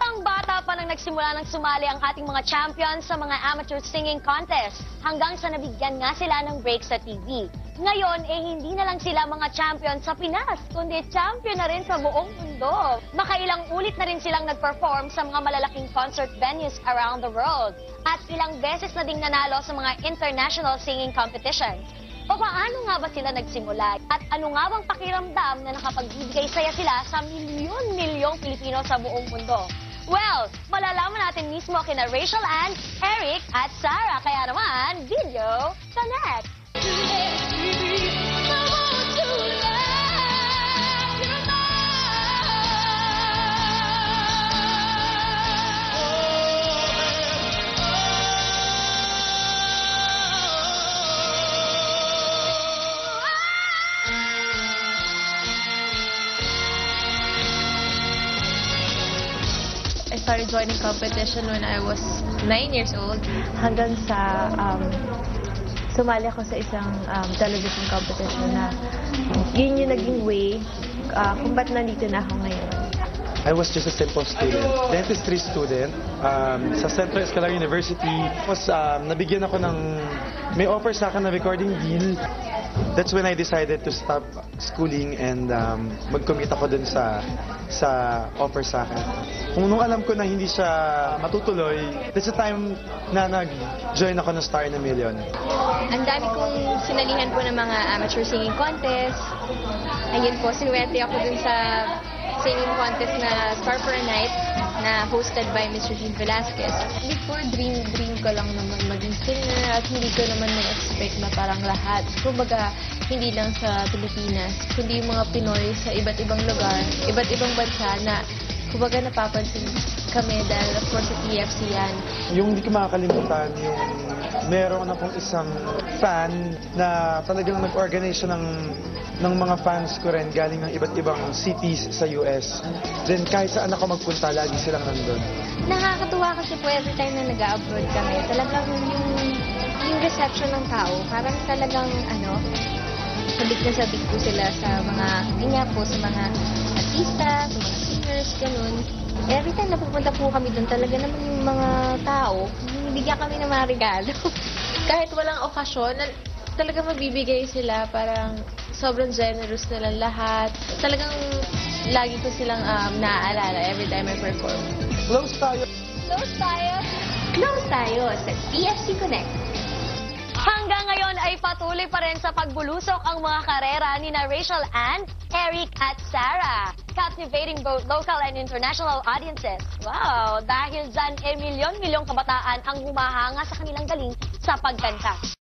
Batang-bata pa nang nagsimula ng sumali ang ating mga champions sa mga amateur singing contest hanggang sa nabigyan nga sila ng break sa TV. Ngayon, hindi na lang sila mga champion sa Pinas, kundi champion na rin sa buong mundo. Makailang ulit na rin silang nag-perform sa mga malalaking concert venues around the world. At ilang beses na ding nanalo sa mga international singing competitions. Paano nga ba sila nagsimula? At ano nga bang pakiramdam na nakapagbibigay saya sila sa milyon-milyong Pilipino sa buong mundo? Well, malalaman natin mismo kina Rachel Ann, Eric at Sarah. Kaya naman, Video Connect! I started joining competition when I was 9 years old. Hanggang sa sumali ako sa isang television competition na yun yung naging way kung ba't nandito na ako ngayon. I was just a simple student, dentistry student sa Central Escolar University. Nabigyan ako ng, may offer sa akin na recording deal. That's when I decided to stop schooling and mag-commit ako dun sa offer sa akin. Nung alam ko na hindi siya matutuloy, that's the time na nag-join ako ng Star in a Million. Ang dami kong sinalihan po ng mga amateur singing contest. Ayun po, sinuwerte ako dun sa singing contest na Star for a Night na hosted by Mr. Jean Velasquez. Before, dream ko lang naman maging singer at hindi ko naman na-expect na parang lahat. Kumbaga, hindi lang sa Pilipinas, kundi yung mga Pinoy sa iba't ibang lugar, iba't ibang bansa na kumbaga napapansin kami dahil of course sa TFC yan. Yung hindi ko makakalimutan, yung meron akong isang fan na talagang nag-organize siya ng mga fans ko rin galing ng iba't ibang cities sa US. Then kahit saan ako magpunta, lagi silang nandun. Nakakatuwa kasi po every time na nag-abroad kami, talagang yung reception ng tao, parang talagang sabik na sabik po sila sa mga, po sa mga artista, sa mga singers, ganun. Every time na pupunta po kami doon, talaga naman yung mga tao, bibigyan kami ng mga regalo. Kahit walang okasyon, talaga magbibigay sila, parang sobrang generous nilang lahat. Talagang lagi ko silang naaalala every time I perform. Close tayo! Close tayo! Close tayo sa TFC Connect. Hanggang ngayon ay patuloy pa rin sa pagbulusok ang mga karera ni na Rachel Ann, Eric at Sarah, captivating both local and international audiences. Wow! Dahil dyan, milyon-milyong kabataan ang humahanga sa kanilang galing sa pagkanta.